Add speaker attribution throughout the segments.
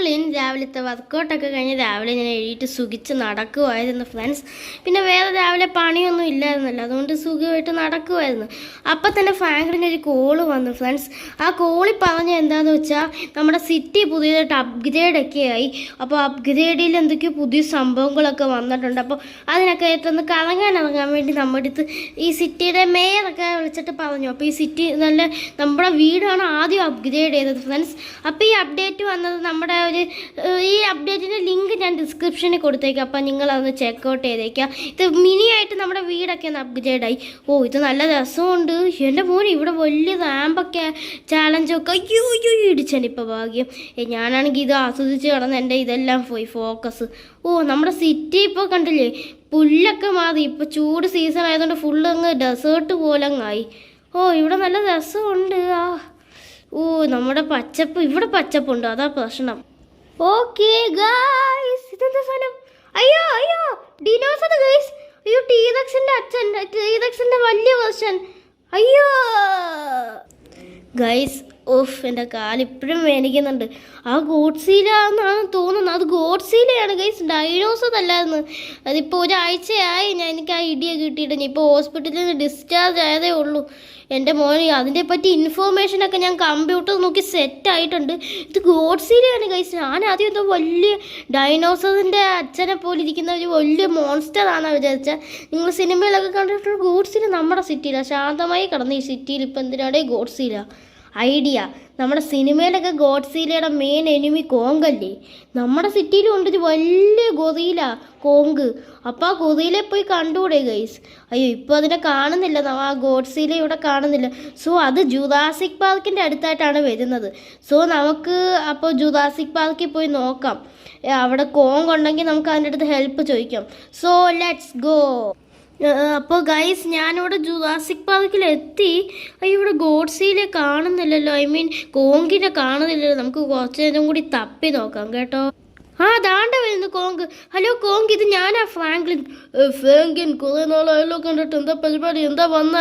Speaker 1: Franklin രാവിലത്തെ വർക്കൗട്ടൊക്കെ കഴിഞ്ഞ് രാവിലെ ഞാൻ എഴുതിയിട്ട് സുഖിച്ച് നടക്കുമായിരുന്നു ഫ്രണ്ട്സ്. പിന്നെ വേറെ രാവിലെ പണിയൊന്നും ഇല്ലായിരുന്നല്ലോ, അതുകൊണ്ട് സുഖമായിട്ട് നടക്കുമായിരുന്നു. അപ്പം തന്നെ ഫ്രാങ്ക്ലിന് ഒരു കോള് വന്നു ഫ്രണ്ട്സ്. ആ കോളിൽ പറഞ്ഞ എന്താണെന്ന് വെച്ചാൽ നമ്മുടെ സിറ്റി പുതിയതായിട്ട് അപ്ഗ്രേഡൊക്കെ ആയി. അപ്പോൾ അപ്ഗ്രേഡിൽ എന്തൊക്കെയോ പുതിയ സംഭവങ്ങളൊക്കെ വന്നിട്ടുണ്ട്. അപ്പോൾ അതിനൊക്കെ ആയിട്ടൊന്ന് ഇറങ്ങാൻ വേണ്ടി നമ്മുടെ അടുത്ത് ഈ സിറ്റിയുടെ മേയറൊക്കെ വിളിച്ചിട്ട് പറഞ്ഞു. അപ്പോൾ ഈ സിറ്റി നല്ല നമ്മുടെ വീടാണ് ആദ്യം അപ്ഗ്രേഡ് ചെയ്തത് ഫ്രണ്ട്സ്. അപ്പോൾ ഈ അപ്ഡേറ്റ് വന്നത് നമ്മുടെ ഈ അപ്ഡേറ്റിൻ്റെ ലിങ്ക് ഞാൻ ഡിസ്ക്രിപ്ഷനിൽ കൊടുത്തേക്കാം. അപ്പം നിങ്ങളതൊന്ന് ചെക്കൗട്ട് ചെയ്തേക്കാം. ഇത് മിനി ആയിട്ട് നമ്മുടെ വീടൊക്കെ ഒന്ന് അപ്ഗ്രേഡായി. ഇത് നല്ല രസമുണ്ട്. എൻ്റെ മോനെ ഇവിടെ വലിയ റാമ്പൊക്കെ ചാലഞ്ചൊക്കെ അയ്യോ ഇടിച്ചാനിപ്പോൾ ഭാഗ്യം. ഞാനാണെങ്കിൽ ഇത് ആസ്വദിച്ച് കിടന്ന് എൻ്റെ ഇതെല്ലാം പോയി ഫോക്കസ്. നമ്മുടെ സിറ്റി ഇപ്പോൾ കണ്ടില്ലേ, പുല്ലൊക്കെ മാറി. ഇപ്പോൾ ചൂട് സീസൺ ആയതുകൊണ്ട് ഫുള്ള് അങ്ങ് ഡെസേർട്ട് പോലെ അങ്ങായി. ഇവിടെ നല്ല രസമുണ്ട്. നമ്മുടെ പച്ചപ്പ്, ഇവിടെ പച്ചപ്പുണ്ട്, അതാ പ്രശ്നം. ഓക്കെ ഗായ്സ്, ഇതെന്താ സാധനം? അയ്യോ ഡിനോസർ ഗൈസ്. അയ്യോ ടീറക്സിന്റെ അച്ഛൻ, ടീറക്സിന്റെ വലിയ വേർഷൻ. അയ്യോ ഗൈസ്, എൻ്റെ കാലിപ്പോഴും വേദനിക്കുന്നുണ്ട്. ആ ഗോഡ്സീല എന്നാണ് തോന്നുന്നത്. അത് ഗോഡ്സീലയാണ് ഗൈസ്, ഡൈനോസർ അല്ലായിരുന്നു. അതിപ്പോൾ ഒരാഴ്ചയായി എനിക്ക് ആ ഇടിയൊക്കെ കിട്ടിയിട്ട്. ഞാൻ ഇപ്പോൾ ഹോസ്പിറ്റലിൽ നിന്ന് ഡിസ്ചാർജ് ആയതേ ഉള്ളൂ. എൻ്റെ മോനെ അതിനെ പറ്റി ഇൻഫോർമേഷനൊക്കെ ഞാൻ കമ്പ്യൂട്ടർ നോക്കി സെറ്റായിട്ടുണ്ട്. ഇത് ഗോഡ്സീലയാണ് ഗൈസ്. ഞാൻ ആദ്യം എന്തോ വലിയ ഡൈനോസറിൻ്റെ അച്ഛനെ പോലെ ഇരിക്കുന്ന ഒരു വലിയ മോൺസ്റ്റർ ആണെന്ന് വിചാരിച്ചാൽ. നിങ്ങൾ സിനിമയിലൊക്കെ കണ്ടിട്ടുള്ള ഗോഡ്സീല നമ്മുടെ സിറ്റിയിലാണ് ശാന്തമായി കിടന്ന്. ഈ സിറ്റിയിൽ ഇപ്പം എന്തിനാണ് ഗോഡ്സീല? ഐഡിയ, നമ്മുടെ സിനിമയിലൊക്കെ ഗോഡ്സീലയുടെ മെയിൻ എനിമി കോങ്കല്ലേ. നമ്മുടെ സിറ്റിയിലും ഉണ്ട് ഒരു വലിയ ഗൊറില്ല കോങ്ക്. അപ്പോൾ ആ ഗൊറിയിലെ പോയി കണ്ടുകൂടെ ഗൈസ്? അയ്യോ ഇപ്പോൾ അതിനെ കാണുന്നില്ല, ആ ഗോഡ്സീല ഇവിടെ കാണുന്നില്ല. സോ അത് ജുറാസിക് പാർക്കിൻ്റെ അടുത്തായിട്ടാണ് വരുന്നത്. സോ നമുക്ക് അപ്പോൾ ജുറാസിക് പാർക്കിൽ പോയി നോക്കാം. അവിടെ കോങ്ക് ഉണ്ടെങ്കിൽ നമുക്ക് അതിൻ്റെ അടുത്ത് ഹെൽപ്പ് ചോദിക്കാം. So let's go. അപ്പോൾ ഗൈസ്, ഞാനിവിടെ ജുറാസിക് പാർക്കിൽ എത്തി. ഇവിടെ ഗോഡ്സീലെ കാണുന്നില്ലല്ലോ, ഐ മീൻ കോങ്കിനെ കാണുന്നില്ലല്ലോ. നമുക്ക് കുറച്ച് നേരം കൂടി തപ്പി നോക്കാം കേട്ടോ. ദാണ്ട വരുന്നു കോങ്ക്. ഹലോ കോങ്ക്, ഇത് ഞാനാ ഫ്രാങ്ക്ലിൻ. ഫ്രാങ്ക്ലിൻ, കുറേ നാളായല്ലോ കണ്ടിട്ട്. എന്താ പരിപാടി? എന്താ വന്ന?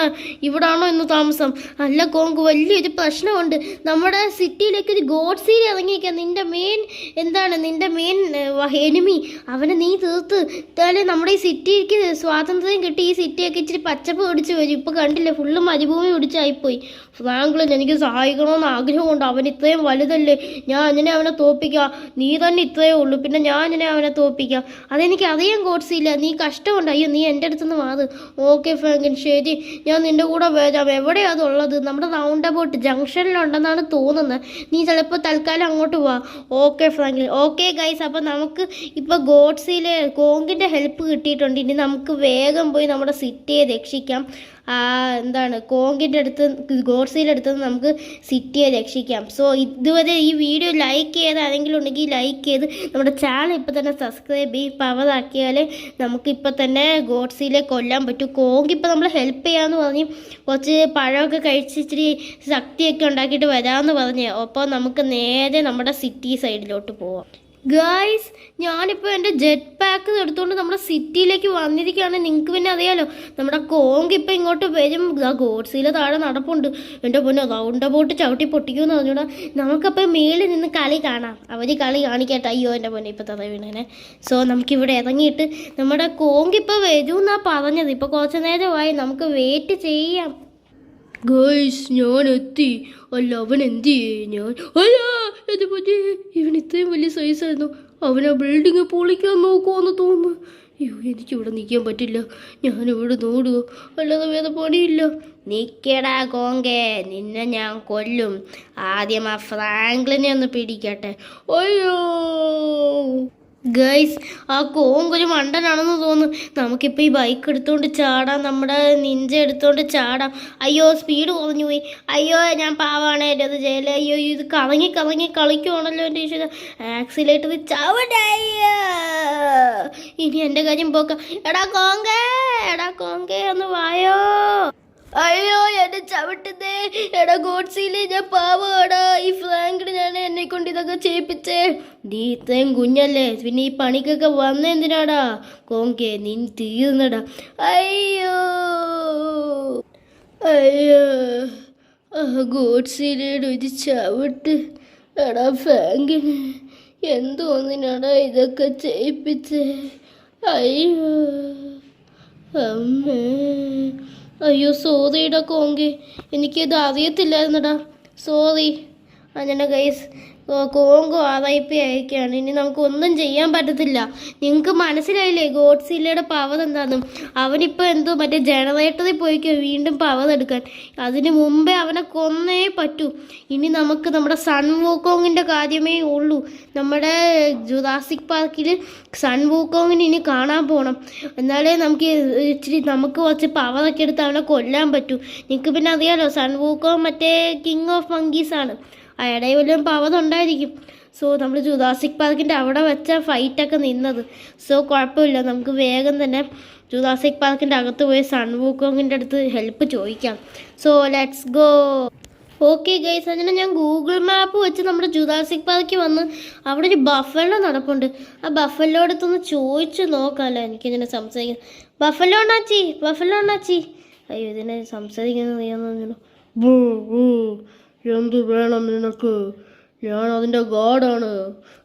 Speaker 1: ഇവിടാണോ ഇന്ന് താമസം? അല്ല കോങ്ക്, വലിയൊരു പ്രശ്നമുണ്ട്. നമ്മുടെ സിറ്റിയിലേക്ക് ഒരു ഗോഡ്സീല ഇറങ്ങിയിരിക്കാം. നിന്റെ മെയിൻ എനിമി, അവനെ നീ തീർത്ത് ഇതായാലും നമ്മുടെ ഈ സിറ്റിക്ക് സ്വാതന്ത്ര്യം കിട്ടി. ഈ സിറ്റിയൊക്കെ ഇച്ചിരി പച്ചപ്പ് പിടിച്ച് വരും. ഇപ്പോൾ കണ്ടില്ലേ, ഫുള്ള് മരുഭൂമി പിടിച്ചായിപ്പോയി. ഫ്രാങ്ക്ലിൻ, എനിക്ക് സഹായിക്കണമെന്ന് ആഗ്രഹമുണ്ട്. അവൻ ഇത്രയും വലുതല്ലേ, ഞാൻ അങ്ങനെ അവനെ തോൽപ്പിക്കാം. നീ തന്നെ ഇത്രയേ ഉള്ളൂ, പിന്നെ ഞാൻ അങ്ങനെ അവനെ തോൽപ്പിക്കാം. അതെനിക്ക് അറിയാൻ ഗോഡ്സീല. നീ കഷ്ടമുണ്ട്. അയ്യോ നീ എൻ്റെ അടുത്തുനിന്ന് മാറ്. ഓക്കെ ഫ്രാങ്ക്ലിൻ, ശരി, ഞാൻ നിൻ്റെ കൂടെ വരാം. എവിടെയാണ് അതുള്ളത്? നമ്മുടെ റൗണ്ട് അബൌട്ട് ജംഗ്ഷനിലുണ്ടെന്നാണ് തോന്നുന്നത്. നീ ചിലപ്പോൾ തൽക്കാലം അങ്ങോട്ട് പോവാ. Okay Franklin. ഓക്കെ ഗൈസ്, അപ്പോൾ നമുക്ക് ഇപ്പോൾ ഗോഡ്സീല കോങ്കിൻ്റെ ഹെൽപ്പ് കിട്ടിയിട്ടുണ്ട്. ഇനി നമുക്ക് വേഗം പോയി നമ്മുടെ സിറ്റിയെ രക്ഷിക്കാം. കോങ്കിൻ്റെ അടുത്ത്, ഗോഡ്സീലയുടെ അടുത്ത് നമുക്ക് സിറ്റിയെ രക്ഷിക്കാം. സോ ഇതുവരെ ഈ വീഡിയോ ലൈക്ക് ചെയ്ത് ആരെങ്കിലും ഉണ്ടെങ്കിൽ ലൈക്ക് ചെയ്ത് നമ്മുടെ ചാനൽ ഇപ്പോൾ തന്നെ സബ്സ്ക്രൈബ് ചെയ്ത് പവറാക്കിയാലേ നമുക്കിപ്പോൾ തന്നെ ഗോഡ്സീലയെ കൊല്ലാൻ പറ്റൂ. കോങ്ക് ഇപ്പോൾ നമ്മൾ ഹെൽപ്പ് ചെയ്യാമെന്ന് പറഞ്ഞ് കുറച്ച് പഴമൊക്കെ കഴിച്ച് ഇച്ചിരി ശക്തിയൊക്കെ ഉണ്ടാക്കിയിട്ട് വരാമെന്ന് പറഞ്ഞ്. അപ്പോൾ നമുക്ക് നേരെ നമ്മുടെ സിറ്റി സൈഡിലോട്ട് പോവാം. ഗായ്സ്, ഞാനിപ്പോൾ എൻ്റെ ജെറ്റ് പാക്ക് എടുത്തുകൊണ്ട് നമ്മുടെ സിറ്റിയിലേക്ക് വന്നിരിക്കുകയാണ്. നിങ്ങൾക്ക് പിന്നെ അറിയാലോ, നമ്മുടെ കോങ്ക് ഇപ്പോൾ ഇങ്ങോട്ട് വരും. ഗോഡ്സീല താഴെ നടപ്പുണ്ട്. എൻ്റെ പൊന്നെ, റൗണ്ട് അബൌട്ട് ചവിട്ടി പൊട്ടിക്കുമെന്ന് പറഞ്ഞൂടാ. നമുക്കപ്പോൾ മേളിൽ നിന്ന് കളി കാണാം. അവർ കളി കാണിക്കട്ടെ. അയ്യോ എൻ്റെ പൊന്നെ, ഇപ്പോൾ തറ വീണേനെ. സോ നമുക്കിവിടെ ഇറങ്ങിയിട്ട് നമ്മുടെ കോങ്ക് ഇപ്പോൾ വരും എന്നാണ് പറഞ്ഞത്. ഇപ്പോൾ കുറച്ച് നേരമായി, നമുക്ക് വെയിറ്റ് ചെയ്യാം. ഗൈസ്, ഞാൻ എത്തി. അല്ല, അവൻ എന്ത് ചെയ്യും? എന്ത് പറ്റി? ഇവൻ ഇത്രയും വലിയ സൈസായിരുന്നു. അവൻ ആ ബിൽഡിങ് പൊളിക്കാൻ നോക്കുമെന്ന് തോന്നുന്നു. അയ്യോ, എനിക്കിവിടെ നിൽക്കാൻ പറ്റില്ല. ഞാനിവിടെ നോടുകയോ, അല്ലാതെ വേറെ പണിയില്ല. നിൽക്കടാ കോങ്കേ, നിന്നെ ഞാൻ കൊല്ലും. ആദ്യം ആ ഫ്രാങ്ക്ലിനെ ഒന്ന് പിടിക്കട്ടെ. അയ്യോ ഗൈസ്, ആ കോങ്ക് ഒരു മണ്ടനാണെന്ന് തോന്നുന്നു. നമുക്കിപ്പോൾ ഈ ബൈക്ക് എടുത്തുകൊണ്ട് ചാടാം, നമ്മുടെ നിഞ്ച എടുത്തുകൊണ്ട് ചാടാം. അയ്യോ സ്പീഡ് കുറഞ്ഞു പോയി. അയ്യോ ഞാൻ പാവാണ്, എൻ്റെ അത് ചെയ്യല. അയ്യോ ഇത് കറങ്ങി കളിക്കുവാണല്ലോ എൻ്റെ ഈശ്വര. ആക്സിലേറ്റർ ചവിടയ്യോ. ഇനി എൻ്റെ കാര്യം പോക്കാം. എടാ കോങ്കേ ഒന്ന് വായോ. അയ്യോ എന്നെ ചവിട്ടുന്നേ. എടാ ഗോഡ്സീല, ഞാൻ പാവാടാ. ഈ ഫ്രാങ്ക്ലിനാണ് എന്നെ കൊണ്ട് ഇതൊക്കെ ചെയ്യിപ്പിച്ചേ. നീ ഇത്രയും കുഞ്ഞല്ലേ, പിന്നെ ഈ പണിക്കൊക്കെ വന്നെന്തിനാടാ? കോങ്കേ, നീ തീർന്നടാ. അയ്യോ ഗോഡ്സീലയുടെ ഒരു ചവിട്ട്. എടാ ഫ്രാങ്കിന്, എന്തോന്നിനാടാ ഇതൊക്കെ ചെയ്യിപ്പിച്ചേ? അയ്യോ അമ്മേ. അയ്യോ സോറിയുടെ കോങ്കി, എനിക്കിത് അറിയത്തില്ലായിരുന്നടാ. സോറി. അങ്ങനെ ഗൈസ് കോങ്കോ ആറായിപ്പി അയക്കുകയാണ്. ഇനി നമുക്ക് ഒന്നും ചെയ്യാൻ പറ്റത്തില്ല. നിങ്ങൾക്ക് മനസ്സിലായില്ലേ ഗോഡ്സില്ലയുടെ പവർ എന്താണെന്നും? അവനിപ്പോൾ എന്തോ മറ്റേ ജനറേറ്ററിൽ പോയിക്കോ വീണ്ടും പവർ എടുക്കാൻ. അതിന് മുമ്പേ അവനെ കൊന്നേ പറ്റൂ. ഇനി നമുക്ക് നമ്മുടെ സൺ വൂക്കോങ്ങിൻ്റെ കാര്യമേ ഉള്ളൂ. നമ്മുടെ ജുറാസിക് പാർക്കിൽ സൺ വൂക്കോങ്ങിന് ഇനി കാണാൻ പോകണം. എന്നാലേ നമുക്ക് ഇച്ചിരി നമുക്ക് കുറച്ച് പവറൊക്കെ എടുത്ത് അവനെ കൊല്ലാൻ പറ്റൂ. നിങ്ങൾക്ക് പിന്നെ അറിയാലോ സൺ വൂക്കോങ് മറ്റേ കിങ് ഓഫ് മങ്കീസാണ്. അയാളുടെ വല്ലതും പവർ ഉണ്ടായിരിക്കും. സോ നമ്മൾ ജുറാസിക് പാർക്കിൻ്റെ അവിടെ വെച്ച ഫൈറ്റൊക്കെ നിന്നത്. സോ കുഴപ്പമില്ല, നമുക്ക് വേഗം തന്നെ ജുറാസിക് പാർക്കിൻ്റെ അകത്ത് പോയി സൺ വൂക്കോങ്ങിൻ്റെ അടുത്ത് ഹെൽപ്പ് ചോദിക്കാം. So let's go. Okay guys, അങ്ങനെ ഞാൻ ഗൂഗിൾ മാപ്പ് വെച്ച് നമ്മുടെ ജുറാസിക് പാർക്കിൽ വന്ന് അവിടെ ഒരു ബഫല്ലോ നടപ്പുണ്ട്. ആ ബഫല്ലോ അടുത്തൊന്ന് ചോദിച്ചു നോക്കാമല്ലോ. എനിക്കിങ്ങനെ സംസാരിക്കാം. ബഫല്ലോ അണ്ണാച്ചി. അയ്യോ ഇതിനെ സംസാരിക്കുന്നത് അറിയാമെന്ന്. എന്ത് വേണം നിനക്ക്? ഞാൻ അതിൻ്റെ ഗാർഡാണ്.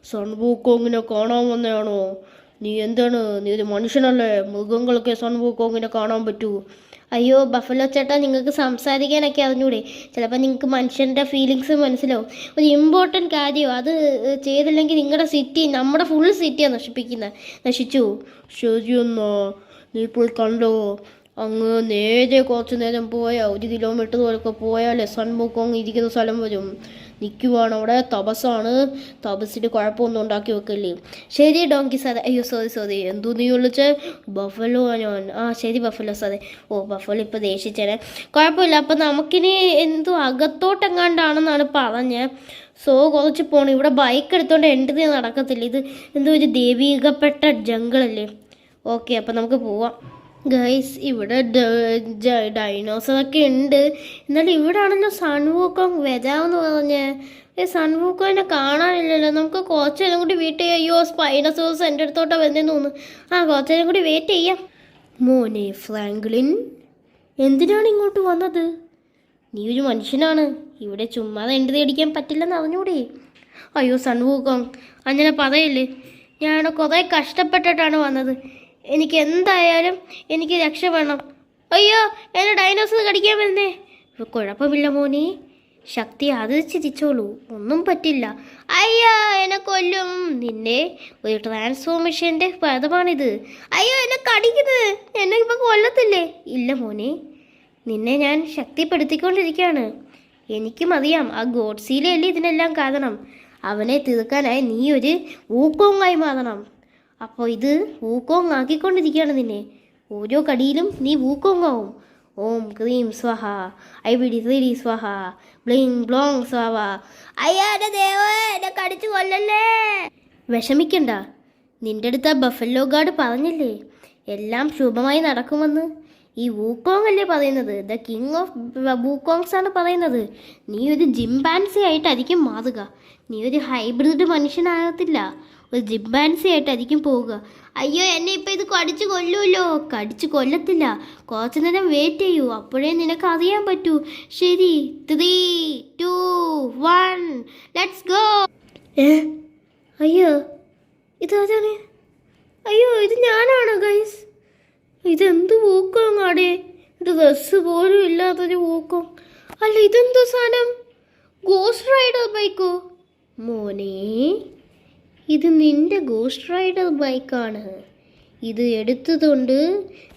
Speaker 1: സൺ വൂക്കോങ്ങിനെ കാണാൻ വന്നതാണോ? നീ എന്താണ്? നീ ഒരു മനുഷ്യനല്ലേ? മൃഗങ്ങൾക്ക് സൺ വൂക്കോങ്ങിനെ കാണാൻ പറ്റൂ? അയ്യോ ബഫലോ ചേട്ടാ, നിങ്ങൾക്ക് സംസാരിക്കാനൊക്കെ അറിഞ്ഞൂടെ? ചിലപ്പോൾ നിങ്ങൾക്ക് മനുഷ്യൻ്റെ ഫീലിങ്സ് മനസ്സിലാവും. ഒരു ഇമ്പോർട്ടൻറ്റ് കാര്യം അത് ചെയ്തില്ലെങ്കിൽ നിങ്ങളുടെ സിറ്റി, നമ്മുടെ ഫുൾ സിറ്റിയാണ് നശിച്ചു. ശരിയെന്നാ നീ പോയി കണ്ടോ? അങ്ങ് നേരെ കുറച്ച് നേരം പോയാൽ 1 കിലോമീറ്റർ വരെയൊക്കെ പോയാലേ സൺ വൂക്കോങ് ഇരിക്കുന്ന സ്ഥലം വരും. നിൽക്കുവാണ് അവിടെ. തപസ്സാണ്. തപസ്സിന് കുഴപ്പമൊന്നും ഉണ്ടാക്കി വെക്കല്ലേ. ശരി ഡോങ്കി സാറേ. അയ്യോ സോറി. എന്തോ നീ വിളിച്ചേ? ബഫലോ ഞാൻ. ശരി ബഫലോ സാറേ. ബഫലോ ഇപ്പോൾ ദേഷിച്ചേനെ. കുഴപ്പമില്ല. അപ്പം നമുക്കിനി എന്തോ അകത്തോട്ടെങ്ങാണ്ടാണെന്നാണ് പറഞ്ഞത്. സോ കുറച്ച് പോകണം. ഇവിടെ ബൈക്ക് എടുത്തോണ്ട് എൻട്രി നടക്കത്തില്ല. ഇത് എന്തോ ഒരു ദൈവികപ്പെട്ട ജംഗിളല്ലേ. ഓക്കെ അപ്പം നമുക്ക് പോവാം. ഗൈസ് ഇവിടെ ഡൈനോസറൊക്കെ ഉണ്ട്. എന്നാലും ഇവിടെ ആണല്ലോ സൺ വൂക്കോങ് വരാമെന്ന് പറഞ്ഞ്. സൺ വൂക്കോങ്ങിനെ കാണാനില്ലല്ലോ. നമുക്ക് കുറച്ച് നേരം കൂടി വെയിറ്റ് ചെയ്യാം. അയ്യോ സ്പൈനോസോറസ് എൻ്റെ അടുത്തോട്ടാണ് വരുന്നതെന്ന് തോന്നുന്നു. കുറച്ച് നേരം കൂടി വെയിറ്റ് ചെയ്യാം. മോനെ ഫ്രാങ്ക്ലിൻ, എന്തിനാണ് ഇങ്ങോട്ട് വന്നത്? നീ ഒരു മനുഷ്യനാണ്. ഇവിടെ ചുമ്മാതെ എൻട്രി അടിക്കാൻ പറ്റില്ലെന്ന് അറിഞ്ഞൂടെ? അയ്യോ സൺ വൂക്കോങ് അങ്ങനെ പറയല്ലേ. ഞാൻ കുറേ കഷ്ടപ്പെട്ടിട്ടാണ് വന്നത്. എനിക്ക് എന്തായാലും എനിക്ക് രക്ഷ വേണം. അയ്യോ എന്നെ ഡൈനോസർ കടിക്കാൻ വരുന്നേ. കുഴപ്പമില്ല മോനെ, ശക്തി ആദരിച്ചിരിച്ചോളൂ, ഒന്നും പറ്റില്ല. അയ്യോ എന്നെ കൊല്ലും. നിന്നെ ഒരു ട്രാൻസ്ഫോർമേഷൻ്റെ പദമാണിത്. അയ്യോ എന്നെ കടിക്കുന്നത്. എന്നെ ഇപ്പം കൊല്ലത്തില്ലേ? ഇല്ല മോനെ, നിന്നെ ഞാൻ ശക്തിപ്പെടുത്തിക്കൊണ്ടിരിക്കുകയാണ്. എനിക്കും അറിയാം ആ ഗോഡ്സിലല്ലേ ഇതിനെല്ലാം കാരണം. അവനെ തീർക്കാനായി നീ ഒരു വൂക്കോങ്ങായി മാറണം. അപ്പോൾ ഇത് വൂക്കോങ് ആക്കിക്കൊണ്ടിരിക്കുകയാണ് നിന്നെ. ഓരോ കടിയിലും നീ വൂക്കോങ്ങാവും. ഓം ക്രീം സ്വാഹ, IBD 3D സ്വാഹ, ബ്ലിങ് ബ്ലോങ് സ്വാഹ. അയ്യാടെ ദേവ എന്നെ കടിച്ചു കൊല്ലല്ലേ. വിഷമിക്കണ്ട, നിന്റെ അടുത്ത് ആ ബഫല്ലോ ഗാർഡ് പറഞ്ഞില്ലേ എല്ലാം ശുഭമായി നടക്കുമെന്ന്. ഈ വൂക്കോങ് അല്ലേ പറയുന്നത്? ദ കിങ് ഓഫ് വൂക്കോങ്സ് ആണ് പറയുന്നത്. നീ ഒരു ജിംപാൻസി ആയിട്ടായിരിക്കും മാറുക. നീ ഒരു ഹൈബ്രിഡ് മനുഷ്യനാകത്തില്ല, ഒരു ജിംപാൻസി ആയിട്ടായിരിക്കും പോവുക. അയ്യോ എന്നെ ഇപ്പം ഇത് കടിച്ചു കൊല്ലുമല്ലോ. കടിച്ചു കൊല്ലത്തില്ല, കുറച്ചു നേരം വെയിറ്റ് ചെയ്യൂ, അപ്പോഴേ നിനക്ക് അറിയാൻ പറ്റൂ. ശരി 3, 2, 1 ലെറ്റ്സ് ഗോ. അയ്യോ ഇതാരാണ്? അയ്യോ ഇത് ഞാനാണോ ഗൈസ്? ഇതെന്ത് വൂക്കോങ്ങാടേ? ഡ്രസ്സ് പോലും ഇല്ലാത്തൊരു വൂക്കോങ്. അല്ല ഇതെന്തോ സാധനം? ഗോസ്റ്റ് റൈഡർ ബൈക്കോ? മോനെ ഇത് നിന്റെ ഗോസ്റ്റ് റൈഡർ ബൈക്കാണ്. ഇത് എടുത്തതുകൊണ്ട്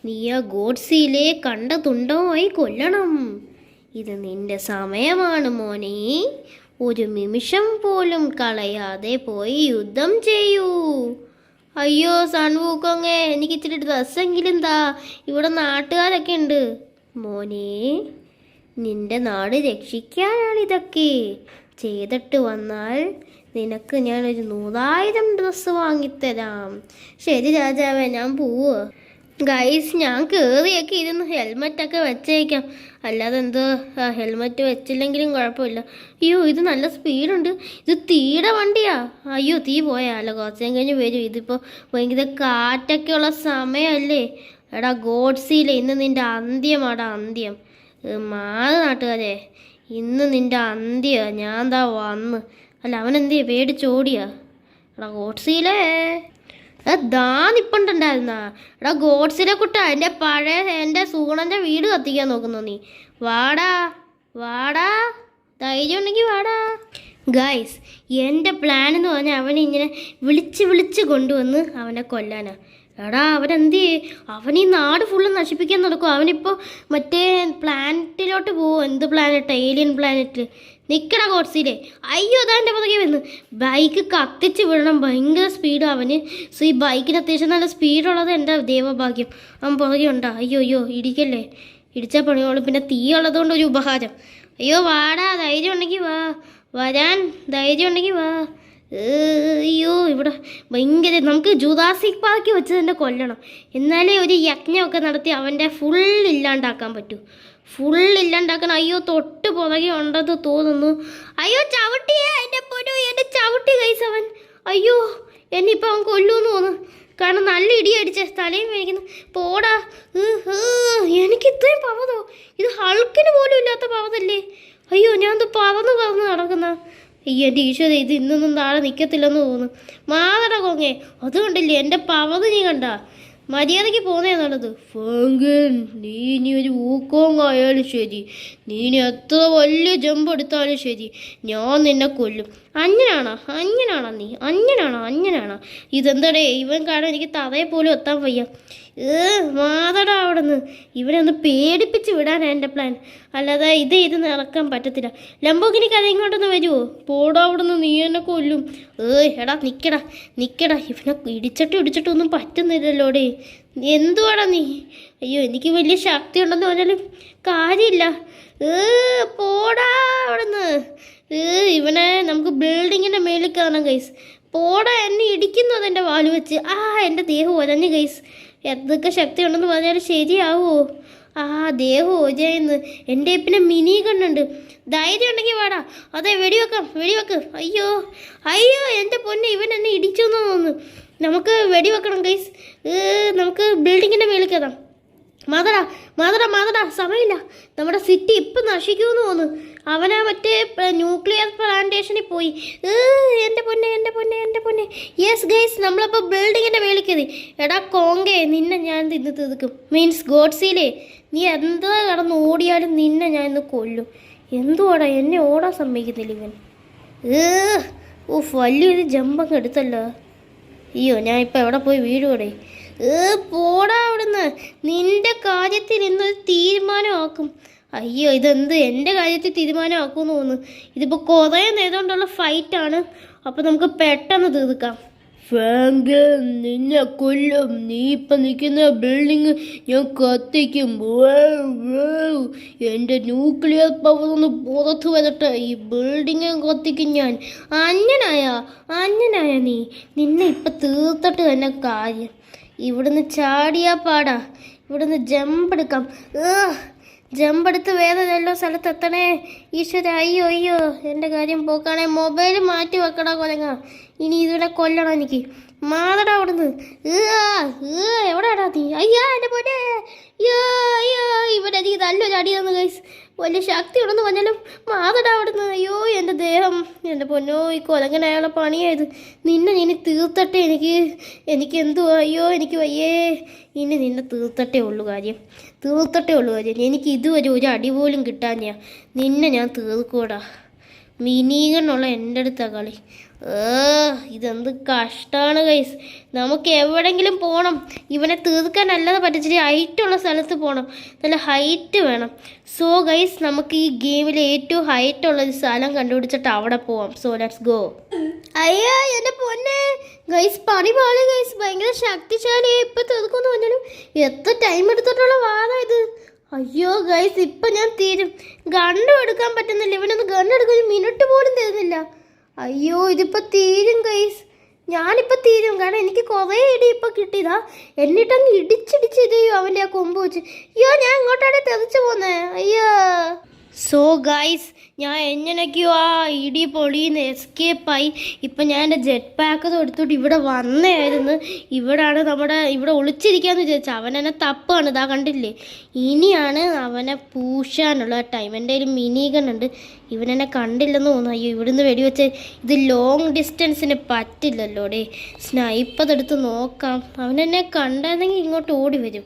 Speaker 1: നീ ആ ഗോഡ്സിലെ കണ്ട തുണ്ടമായി കൊല്ലണം. ഇത് നിന്റെ സമയമാണ് മോനെ. ഒരു നിമിഷം പോലും കളയാതെ പോയി യുദ്ധം ചെയ്യൂ. അയ്യോ സൺ വൂക്കോങ്ങേ, എനിക്ക് ഇച്ചിരി ഡ്രസ്സെങ്കിലും താ. ഇവിടെ നാട്ടുകാരൊക്കെ ഉണ്ട്. മോനെ നിന്റെ നാട് രക്ഷിക്കാനാണിതൊക്കെ. ചെയ്തിട്ട് വന്നാൽ നിനക്ക് ഞാനൊരു 100,000 ഡ്രസ്സ് വാങ്ങിത്തരാം. ശരി രാജാവേ, ഞാൻ പോവുക. ഗൈസ് ഞാൻ കയറിയൊക്കെ ഇരുന്ന് ഹെൽമെറ്റൊക്കെ വെച്ചേക്കാം. അല്ലാതെ എന്തോ ഹെൽമെറ്റ് വെച്ചില്ലെങ്കിലും കുഴപ്പമില്ല. അയ്യോ ഇത് നല്ല സ്പീഡുണ്ട്. ഇത് തീയുടെ വണ്ടിയാ. അയ്യോ തീ പോയാലോ, കുറച്ച് കഴിഞ്ഞ് വരും. ഇതിപ്പോൾ ഭയങ്കര കാറ്റൊക്കെ ഉള്ള സമയമല്ലേ. എടാ ഗോഡ്സിയിലെ ഇന്ന് നിൻ്റെ അന്ത്യമാടാ, അന്ത്യം. മാറ് നാട്ടുകാരെ, ഇന്ന് നിൻ്റെ അന്ത്യ. ഞാൻ എന്താ വന്ന്. അല്ല അവനെന്തിയാ പേടിച്ചോടിയാ? എടാ ഗോഡ്സിലെ ദാ നിപ്പുണ്ടായിരുന്നാ. എടാ ഗോഡ്സിലെ കുട്ട എൻ്റെ പഴയ എൻ്റെ സൂണൻ്റെ വീട് കത്തിക്കാൻ നോക്കുന്നു നീ. വാടാ വാടാ, ധൈര്യം ഉണ്ടെങ്കിൽ വാടാ. ഗൈസ്, എൻ്റെ പ്ലാൻ എന്ന് പറഞ്ഞാൽ അവനെ ഇങ്ങനെ വിളിച്ച് വിളിച്ച് കൊണ്ടുവന്ന് അവനെ കൊല്ലാനാ. എടാ അവനെന്ത് ചെയ്യേ, അവൻ ഈ നാട് ഫുള്ള് നശിപ്പിക്കാൻ നടക്കും. അവനിപ്പോൾ മറ്റേ പ്ലാനറ്റിലോട്ട് പോവും. എന്ത് പ്ലാനറ്റ്? Alien planet. നിൽക്കണ കോട്സിലെ. അയ്യോ അതാ എൻ്റെ പുറകെ വന്ന്. ബൈക്ക് കത്തിച്ച് വിടണം, ഭയങ്കര സ്പീഡ് അവന്. സോ ഈ ബൈക്കിന് അത്യാവശ്യം നല്ല സ്പീഡുള്ളത് എൻ്റെ ദൈവഭാഗ്യം. അവൻ പുറകെ ഉണ്ടാ. അയ്യോ അയ്യോ ഇടിക്കല്ലേ, ഇടിച്ചാൽ പണിയോളും. പിന്നെ തീ ഉള്ളതുകൊണ്ട് ഒരു ഉപഹാരം. അയ്യോ വാടാ, ധൈര്യം ഉണ്ടെങ്കിൽ വാ, വരാൻ ധൈര്യം ഉണ്ടെങ്കിൽ വാ. അയ്യോ ഇവിടെ ഭയങ്കര, നമുക്ക് ജുറാസിക് പാർക്ക് വെച്ച് തന്നെ കൊല്ലണം. എന്നാലേ ഒരു യജ്ഞമൊക്കെ നടത്തി അവൻ്റെ ഫുൾ ഇല്ലാണ്ടാക്കാൻ പറ്റൂ. ഫുൾ ഇല്ലാണ്ടാക്കണം. അയ്യോ തൊട്ട് പുറകെ ഉണ്ടെന്ന് തോന്നുന്നു. അയ്യോ ചവിട്ടിയേ, എൻ്റെ പൊന്നു എൻ്റെ ചവിട്ടി കൈസ് അവൻ. അയ്യോ എന്നിപ്പോൾ അവൻ കൊല്ലൂന്ന് തോന്നുന്നു. കാരണം നല്ല ഇടിയടിച്ച തലയും മേടിക്കുന്നു. പോടാ. എനിക്ക് ഇത്രയും പവതോ? ഇത് ഹൾക്കിന് പോലും ഇല്ലാത്ത പവതല്ലേ. അയ്യോ ഞാൻ പറന്ന് നടക്കുന്ന. അയ്യോ എൻ്റെ ഈശ്വര, ഇത് ഇന്നൊന്നും താഴെ നിൽക്കത്തില്ലെന്ന് തോന്നുന്നു. മാതട കൊങ്ങേ, അതുകൊണ്ടില്ലേ എൻ്റെ പവത് നീ കണ്ട. മര്യാദയ്ക്ക് പോകുന്നേ നല്ലത്. ഫാങ്കൻ, നീ ഇനി ഒരു ഊക്കോങ്ങായാലും ശരി, നീ ഇനി എത്ര വലിയ ജമ്പ് എടുത്താലും ശരി, ഞാൻ നിന്നെ കൊല്ലും. അഞ്ഞനാണോ നീ? അഞ്ഞനാണോ? ഇതെന്തടേ ഇവൻ കാരണം എനിക്ക് തറയെ പോലും എത്താൻ വയ്യ. മാതടാ അവിടെ നിന്ന്. ഇവനെ ഒന്ന് പേടിപ്പിച്ച് വിടാനാണ് എൻ്റെ പ്ലാൻ. അല്ലാതെ ഇത് നടക്കാൻ പറ്റത്തില്ല. ലംബോഗിനി കഥ ഇങ്ങോട്ടൊന്ന് വരുമോ? പോടാ അവിടെ നിന്ന്, നീ എന്നെ കൊല്ലും. എടാ നിക്കടാ. ഇവനെ ഇടിച്ചിട്ടൊന്നും പറ്റുന്നില്ലല്ലോടേ. എന്തുവാടാ നീ? അയ്യോ എനിക്ക് വലിയ ശക്തി ഉണ്ടെന്ന് പറഞ്ഞാലും കാര്യമില്ല. പോടാ അവിടെ നിന്ന്. ഇവനെ നമുക്ക് ബിൽഡിങ്ങിൻ്റെ മേളിൽ കാണാം ഗൈസ്. പോടാ, എന്നെ ഇടിക്കുന്നു അതെൻ്റെ വാല് വെച്ച്. എൻ്റെ ദേഹം ഒരഞ്ഞു ഗൈസ്. എന്തൊക്കെ ശക്തി ഉണ്ടെന്ന് പറഞ്ഞാലും ശരിയാവോ? ദേഹം ഒരയുന്നു. എൻ്റെ ഇപ്പിനെ മിനി കണ്ണുണ്ട്. ധൈര്യം ഉണ്ടെങ്കിൽ വാടാ. അതെ വെടിവെക്ക്. അയ്യോ എൻ്റെ പൊന്നെ, ഇവൻ എന്നെ ഇടിച്ചു എന്ന് തോന്നുന്നു. നമുക്ക് വെടിവെക്കണം ഗൈസ്. നമുക്ക് ബിൽഡിങ്ങിൻ്റെ മേളിൽ കയറാം. മാതടാ, സമയമില്ല. നമ്മുടെ സിറ്റി ഇപ്പം നശിക്കുമെന്ന് തോന്നുന്നു. അവനാ മറ്റേ ന്യൂക്ലിയർ പ്ലാന്റേഷനിൽ പോയി. എൻ്റെ പൊന്നെ. യെസ് ഗൈസ്, നമ്മളപ്പോൾ ബിൽഡിങ്ങിൻ്റെ മേളിൽ കയറി. എടാ കോങ്കേ, നിന്നെ ഞാൻ ഇന്ന് തീർക്കും. മീൻസ് ഗോഡ്സിലെ, നീ എന്താ കടന്ന് ഓടിയാലും നിന്നെ ഞാൻ ഇന്ന് കൊല്ലും. എന്തുവാടാ എന്നെ ഓടാൻ സമ്മതിക്കുന്നില്ല ഇവൻ. വലിയൊരു ജമ്പങ്ങ് എടുത്തല്ലോ. അയ്യോ ഞാൻ ഇപ്പം എവിടെ പോയി വീഴുകൂടെ? പോടാ അവിടുന്ന്. നിന്റെ കാര്യത്തിൽ ഇന്നൊരു തീരുമാനമാക്കും. അയ്യോ ഇതെന്ത് എൻ്റെ കാര്യത്തിൽ തീരുമാനമാക്കുമെന്ന് തോന്നുന്നു. ഇതിപ്പോൾ കുറേ നേരം കൊണ്ടുള്ള ഫൈറ്റാണ്. അപ്പോൾ നമുക്ക് പെട്ടെന്ന് തീർക്കാം. ഫ്രാങ്കൻ, നിന്നെ കൊല്ലും. നീ ഇപ്പം നിൽക്കുന്ന ബിൽഡിങ് ഞാൻ കത്തിക്കും. എൻ്റെ ന്യൂക്ലിയർ പവർ ഒന്ന് പുറത്ത് വരട്ടെ. ഈ ബിൽഡിങ് കത്തിക്കും ഞാൻ. അഞ്ഞനായ നീ. നിന്നെ ഇപ്പം തീർത്തിട്ട് തന്നെ കാര്യം. ഇവിടുന്ന് ചാടിയാ പാടാ. ഇവിടുന്ന് ജമ്പെടുക്കാം. ജമ്പെടുത്ത് വേറെ എല്ലാ സ്ഥലത്ത് എത്തണേ. ഈശ്വര, അയ്യോ എൻ്റെ കാര്യം പോക്കാണേ. മൊബൈൽ മാറ്റി വെക്കടാ കൊലങ്ങ. ഇനി ഇതിവിടെ കൊല്ലണം എനിക്ക്. മാതടാ അവിടുന്ന്. എവിടെയാടാ നീ? എൻ്റെ പൊന്നെ. അയ്യോ ഇവിടെ എനിക്ക് നല്ലൊരു അടി തന്നു ഗൈസ്. വലിയ ശക്തി ഉണ്ടെന്ന് പറഞ്ഞാലും മാതടാ അവിടുന്ന്. അയ്യോ എൻ്റെ ദേഹം, എൻ്റെ പൊന്നോ, ഈ കൊലങ്ങനായുള്ള പണിയായത്. നിന്നെ തീർത്തട്ടെ. എനിക്ക് എന്തുവാ? അയ്യോ എനിക്ക് വയ്യേ. ഇനി നിന്നെ തീർത്തട്ടേ ഉള്ളൂ കാര്യം. എനിക്ക് ഇതുവരെ ഒരു അടി പോലും കിട്ടാഞ്ഞാ. നിന്നെ ഞാൻ തീർക്കൂടാ. മിനികണ്ണുള്ള എൻ്റെ അടുത്താ കളി. ഇതെന്ത് കഷ്ടമാണ് ഗൈസ്. നമുക്ക് എവിടെങ്കിലും പോകണം. ഇവനെ തീർക്കാൻ അല്ലാതെ പറ്റിച്ചിട്ട് ഹൈറ്റുള്ള സ്ഥലത്ത് പോകണം. നല്ല ഹൈറ്റ് വേണം. സോ ഗൈസ്, നമുക്ക് ഈ ഗെയിമിൽ ഏറ്റവും ഹൈറ്റുള്ളൊരു സ്ഥലം കണ്ടുപിടിച്ചിട്ട് അവിടെ പോവാം. So let's go. അയ്യോ എൻ്റെ പൊന്നെ ഗൈസ്, പണി പാളി ഗൈസ്. ഭയങ്കര ശക്തിശാലിയെ. ഇപ്പം തീർക്കുമെന്ന് പറഞ്ഞാലും എത്ര ടൈം എടുത്തിട്ടുള്ള വാദം ഇത്. അയ്യോ ഗൈസ്, ഇപ്പം ഞാൻ തീരും. ഗണ്ണും എടുക്കാൻ പറ്റുന്നില്ല. ഇവനൊന്ന് ഗണ്ണെടുക്കാൻ ഒരു മിനിറ്റ് പോലും തരുന്നില്ല. അയ്യോ ഇതിപ്പോൾ തീരും ഗൈസ്. ഞാനിപ്പോൾ തീരും. കാരണം എനിക്ക് കുറേ ഇടി ഇപ്പം കിട്ടിയതാ. എന്നിട്ടങ്ങ് ഇടിച്ചിടിച്ച് ഇത് ചെയ്യും അവൻ്റെ ആ കൊമ്പ് വെച്ച്. അയ്യോ ഞാൻ ഇങ്ങോട്ടാണ് തെറിച്ച് പോന്നേ. അയ്യോ സോ ഗൈസ്, ഞാൻ എങ്ങനെയൊക്കെയോ ആ ഇടി പൊളിന്ന് എസ്കേപ്പായി. ഇപ്പം ഞാൻ എൻ്റെ ജെറ്റ് പാക്ക് എടുത്തോട്ട് ഇവിടെ വന്നായിരുന്നു. ഇവിടെ ഒളിച്ചിരിക്കാന്ന് വിചാരിച്ചു. അവൻ എന്നെ തപ്പാണ്, ഇതാ കണ്ടില്ലേ. ഇനിയാണ് അവനെ പൂശാനുള്ള ടൈം. എൻ്റെ കയ്യിൽ മിനി ഗൺ ഉണ്ട്. ഇവനെന്നെ കണ്ടില്ലെന്ന് തോന്നുന്നു. അയ്യോ, ഇവിടുന്ന് വെടിവെച്ച് ഇത് ലോങ് ഡിസ്റ്റൻസിന് പറ്റില്ലല്ലോ ഡേ. സ്നൈപ്പർ എടുത്ത് നോക്കാം. അവനെന്നെ കണ്ടായിരുന്നെങ്കിൽ ഇങ്ങോട്ട് ഓടി വരും.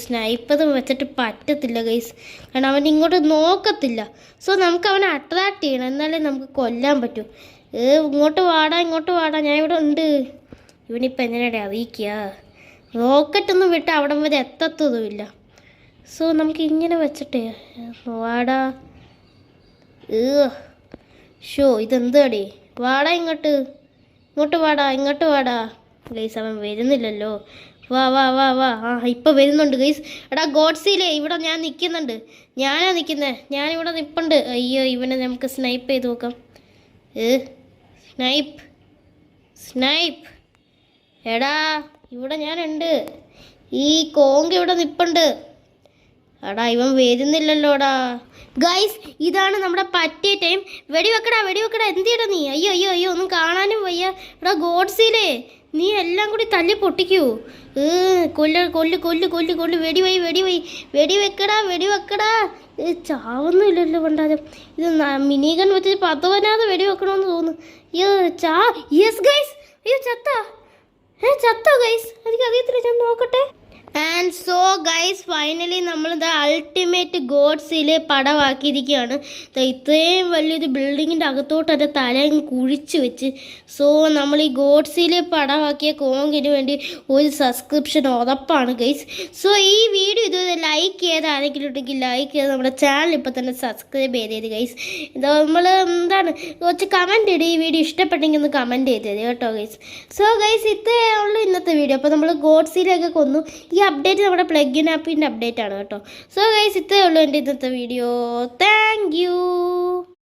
Speaker 1: സ്നൈപ്പർ വെച്ചിട്ട് പറ്റത്തില്ല ഗൈസ്, കാരണം അവൻ ഇങ്ങോട്ട് നോക്കത്തില്ല. സോ നമുക്ക് അവനെ അട്രാക്ട് ചെയ്യണം, എന്നാലേ നമുക്ക് കൊല്ലാൻ പറ്റൂ. ഇങ്ങോട്ട് വാടാ, ഞാൻ ഇവിടെ ഉണ്ട്. ഇവനിപ്പോൾ എങ്ങനെയാണ് അറിയിക്കുക? റോക്കറ്റൊന്നും വിട്ട് അവിടം വരെ എത്തത്തതുമില്ല. സോ നമുക്ക് ഇങ്ങനെ വെച്ചിട്ടേ വാടാ. ഇതെന്താടി? വാടാ, ഇങ്ങോട്ട് വാടാ ഗൈസ്. അവൻ വരുന്നില്ലല്ലോ. വാ. ഇപ്പം വരുന്നുണ്ട് ഗൈസ്. എടാ ഗോഡ്സിലേ, ഇവിടെ ഞാൻ നിൽക്കുന്നുണ്ട്. ഞാനിവിടെ നിൽപ്പുണ്ട്. അയ്യോ, ഇവനെ നമുക്ക് സ്നൈപ്പ് ചെയ്ത് നോക്കാം. സ്നൈപ്പ്. എടാ, ഇവിടെ ഞാനുണ്ട്. ഈ കോങ്ക് ഇവിടെ നിൽപ്പുണ്ട്. എടാ, ഇവൻ വരുന്നില്ലല്ലോടാ. ഗൈസ്, ഇതാണ് നമ്മുടെ പറ്റിയ ടൈം. വെടിവെക്കടാ. എന്തിടാ നീ? അയ്യോ, ഒന്നും കാണാനും വയ്യ. എടാ ഗോഡ്സിലേ, നീ എല്ലാം കൂടി തല്ലി പൊട്ടിക്കൂ. കൊല്ല്. വെടിവെക്കടാ. ചാവുന്നില്ലല്ലോ പണ്ടാരം. ഇത് മിനിഗൺ വെച്ചിട്ട് 10 വെടിവെക്കണമെന്ന് തോന്നുന്നു. Yes guys. അയ്യോ, ചത്തോ ഗൈസ്? എനിക്കറിയത്തില്ല, ഞാൻ നോക്കട്ടെ. ആൻഡ് സോ ഗൈസ്, ഫൈനലി നമ്മൾ അൾട്ടിമേറ്റ് ഗോഡ്സിൽ പടമാക്കിയിരിക്കുകയാണ്. ഇത്രയും വലിയൊരു ബിൽഡിങ്ങിൻ്റെ അകത്തോട്ട് എൻ്റെ തലയും കുഴിച്ച് വെച്ച്. സോ നമ്മൾ ഈ ഗോഡ്സിൽ പടമാക്കിയ കോങ്കിന് വേണ്ടി ഒരു സബ്സ്ക്രിപ്ഷൻ ഉറപ്പാണ് ഗൈസ്. സോ ഈ വീഡിയോ ഇതുവരെ ലൈക്ക് ചെയ്ത് ആരെങ്കിലും ഉണ്ടെങ്കിൽ ലൈക്ക് ചെയ്ത് നമ്മുടെ ചാനൽ ഇപ്പോൾ തന്നെ സബ്സ്ക്രൈബ് ചെയ്തത് ഗൈസ്. നമ്മൾ കുറച്ച് കമൻറ്റ് ഇടും. ഈ വീഡിയോ ഇഷ്ടപ്പെട്ടെങ്കിൽ ഒന്ന് കമൻറ്റ് ചെയ്തത് കേട്ടോ ഗൈസ്. സോ ഗൈസ്, ഇത്രേ ഉള്ളൂ ഇന്നത്തെ വീഡിയോ. അപ്പോൾ നമ്മൾ ഗോഡ്സിലൊക്കെ കൊന്നു. ഈ അപ്ഡേറ്റ് നമ്മുടെ പ്ലഗിൻ ആപ്പിൻ്റെ അപ്ഡേറ്റ് ആണ് കേട്ടോ. സോ ഗൈസ്, ഇത്രയേ ഉള്ളൂ എൻ്റെ ഇന്നത്തെ വീഡിയോ. Thank you.